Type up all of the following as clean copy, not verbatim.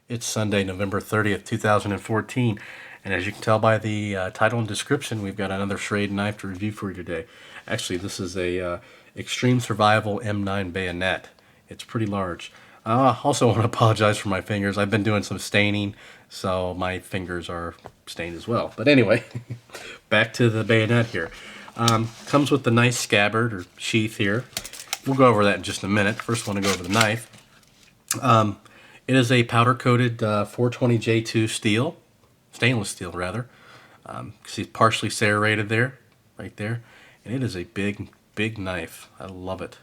It's Sunday, November 30th, 2014, and as you can tell by the title and description, we've got another Schrade knife to review for you today. Actually, this is a Extreme Survival M-9 bayonet. It's pretty large. I also want to apologize for my fingers. I've been doing some staining, so my fingers are stained as well. But anyway, back to the bayonet here. Comes with the nice scabbard or sheath here. We'll go over that in just a minute. First, I want to go over the knife. It is a powder-coated 420J2 steel, stainless steel rather. See, it's partially serrated there, right there, and it is a big, big knife. I love it.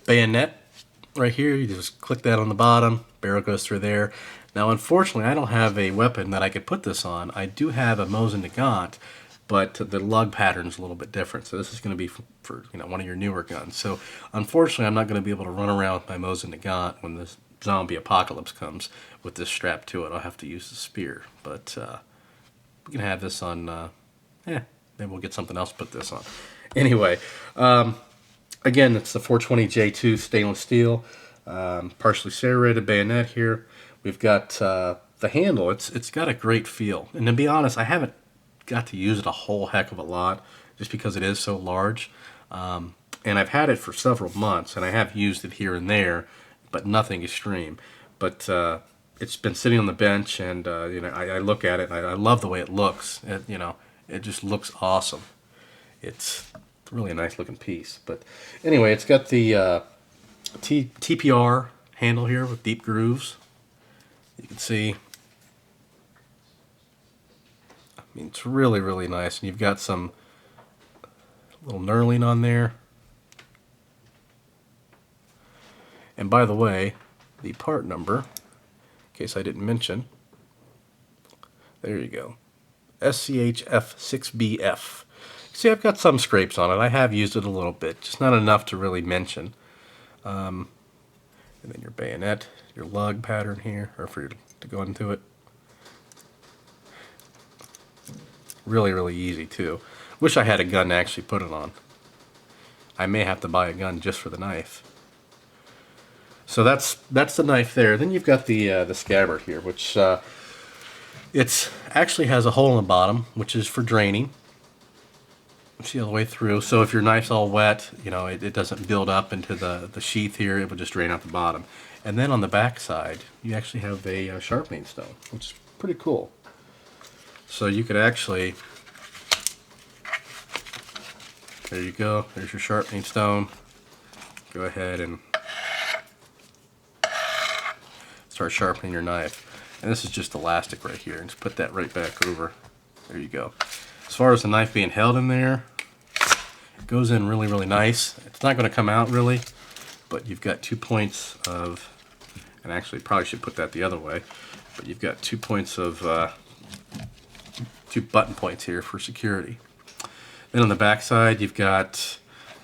Bayonet, right here. You just click that on the bottom. Barrel goes through there. Now, unfortunately, I don't have a weapon that I could put this on. I do have a Mosin Nagant, but the lug pattern is a little bit different. So this is going to be for one of your newer guns. So unfortunately, I'm not going to be able to run around with my Mosin Nagant when this zombie apocalypse comes with this strap to it. I'll have to use the spear, but we can have this on. Maybe we'll get something else to put this on. Anyway, again, it's the 420J2 stainless steel, partially serrated bayonet here. We've got the handle. It's got a great feel, and to be honest, I haven't got to use it a whole heck of a lot just because it is so large. And I've had it for several months, and I have used it here and there, but nothing extreme. But it's been sitting on the bench, and I look at it, and I love the way it looks. It just looks awesome. It's really a nice looking piece. But anyway, it's got the TPR handle here with deep grooves. You can see. I mean, it's really, really nice. And you've got some little knurling on there. And by the way, the part number, in case I didn't mention, there you go, SCHF6B. See, I've got some scrapes on it. I have used it a little bit, just not enough to really mention. And then your bayonet, your lug pattern here, or for you to go into it. Really, really easy too. Wish I had a gun to actually put it on. I may have to buy a gun just for the knife. So that's the knife there. Then you've got the scabbard here, which it actually has a hole in the bottom, which is for draining. See all the way through. So if your knife's all wet, it doesn't build up into the sheath here. It will just drain out the bottom. And then on the back side, you actually have a sharpening stone, which is pretty cool. So you could actually, there you go. There's your sharpening stone. Go ahead and start sharpening your knife. And this is just elastic right here. And just put that right back over. There you go. As far as the knife being held in there, it goes in really, really nice. It's not going to come out really, but you've got 2 points of, and actually probably should put that the other way, but you've got 2 points of, 2 button points here for security. Then on the back side, you've got,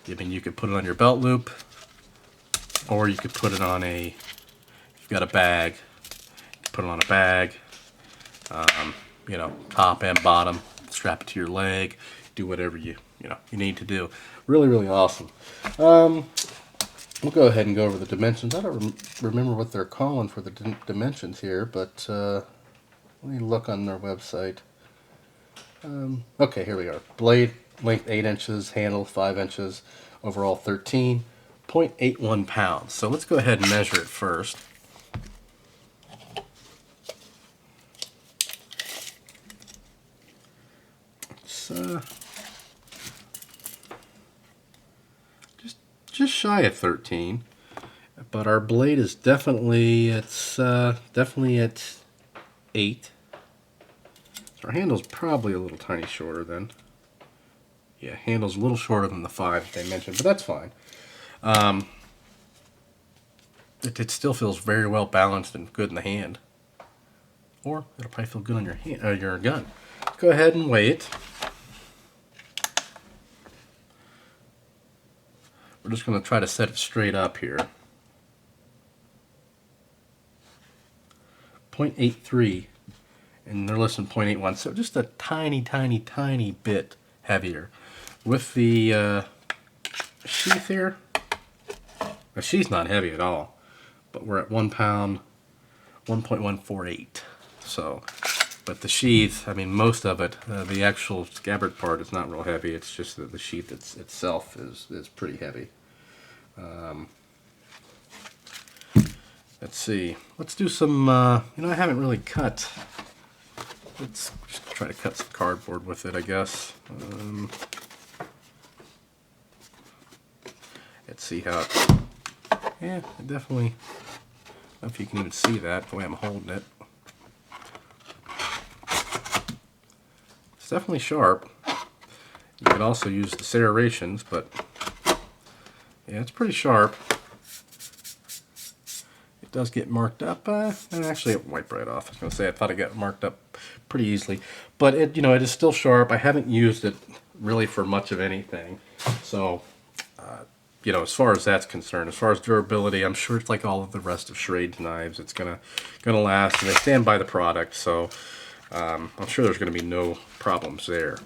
you could put it on your belt loop, or you could put it on a, you've got a bag, you can put it on a bag, top and bottom, strap it to your leg, do whatever you need to do. Really, really awesome. We'll go ahead and go over the dimensions. I don't remember what they're calling for the dimensions here, but let me look on their website. Okay, here we are. Blade length 8 inches, handle 5 inches, overall 13.81 pounds. So let's go ahead and measure it first. It's just shy of 13, but our blade is definitely definitely at 8. So our handle's probably a little tiny shorter then. Yeah, handle's a little shorter than the 5 they mentioned, but that's fine. It still feels very well balanced and good in the hand. Or it'll probably feel good on your hand, your gun. Go ahead and weigh it. We're just going to try to set it straight up here. 0.83, and they're listing 0.81, so just a tiny, tiny, tiny bit heavier. With the sheath here, the sheath's not heavy at all, but we're at 1 pound, 1.148. So, but the sheath, I mean, most of it, the actual scabbard part is not real heavy. It's just that the sheath itself is pretty heavy. Let's see. Let's do some, you know, I haven't really cut. Let's just try to cut some cardboard with it, I guess. Let's see how it, yeah, it definitely, I don't know if you can even see that, the way I'm holding it. It's definitely sharp. You could also use the serrations, but yeah, it's pretty sharp. It does get marked up, and actually it wiped right off. I was going to say, I thought it got marked up pretty easily, but it, you know, it is still sharp. I haven't used it really for much of anything, so you know, as far as that's concerned, as far as durability, I'm sure it's like all of the rest of Schrade's knives. It's gonna last, and they stand by the product, so I'm sure there's gonna be no problems there.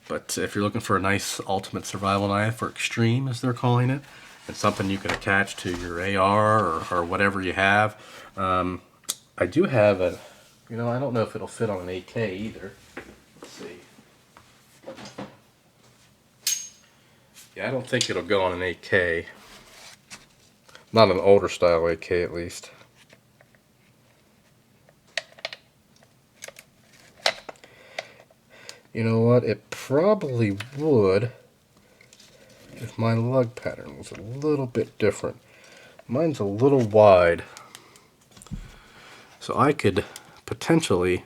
But if you're looking for a nice ultimate survival knife, or extreme as they're calling it, and something you can attach to your AR or whatever you have, I do have a, you know, I don't know if it'll fit on an AK either. Let's see. Yeah, I don't think it'll go on an AK. Not an older style AK, at least. You know what? It probably would if my lug pattern was a little bit different. Mine's a little wide, so I could potentially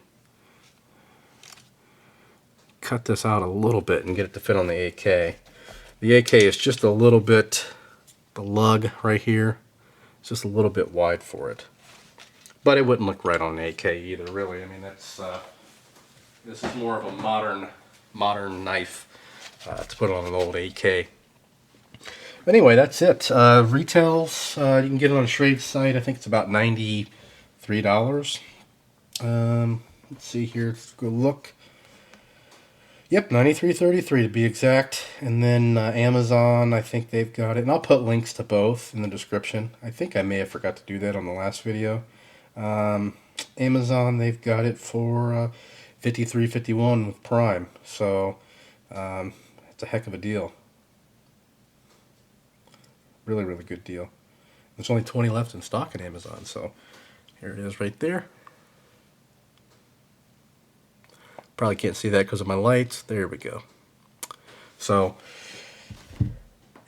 cut this out a little bit and get it to fit on the AK. The AK is just a little bit, the lug right here, it's just a little bit wide for it. But it wouldn't look right on the AK either, really. I mean, that's this is more of a modern knife to put on an old AK. Anyway, that's it. Retails, you can get it on Schrade's site. I think it's about $93. Let's see here. Let's go look. Yep, $93.33 to be exact. And then Amazon, I think they've got it. And I'll put links to both in the description. I think I may have forgot to do that on the last video. Amazon, they've got it for $53.51 with Prime. So it's a heck of a deal. Really, really good deal. There's only 20 left in stock at Amazon, so here it is right there. Probably can't see that because of my lights. There we go. So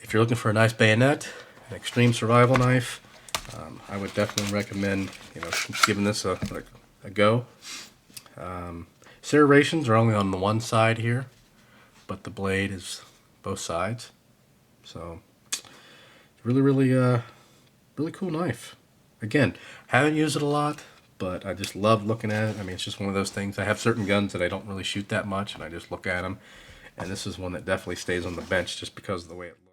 if you're looking for a nice bayonet, an extreme survival knife, I would definitely recommend, you know, giving this a go. Serrations are only on the one side here, but the blade is both sides. So really, really cool knife. Again, haven't used it a lot, but I just love looking at it. I mean, it's just one of those things. I have certain guns that I don't really shoot that much, and I just look at them. And this is one that definitely stays on the bench just because of the way it looks.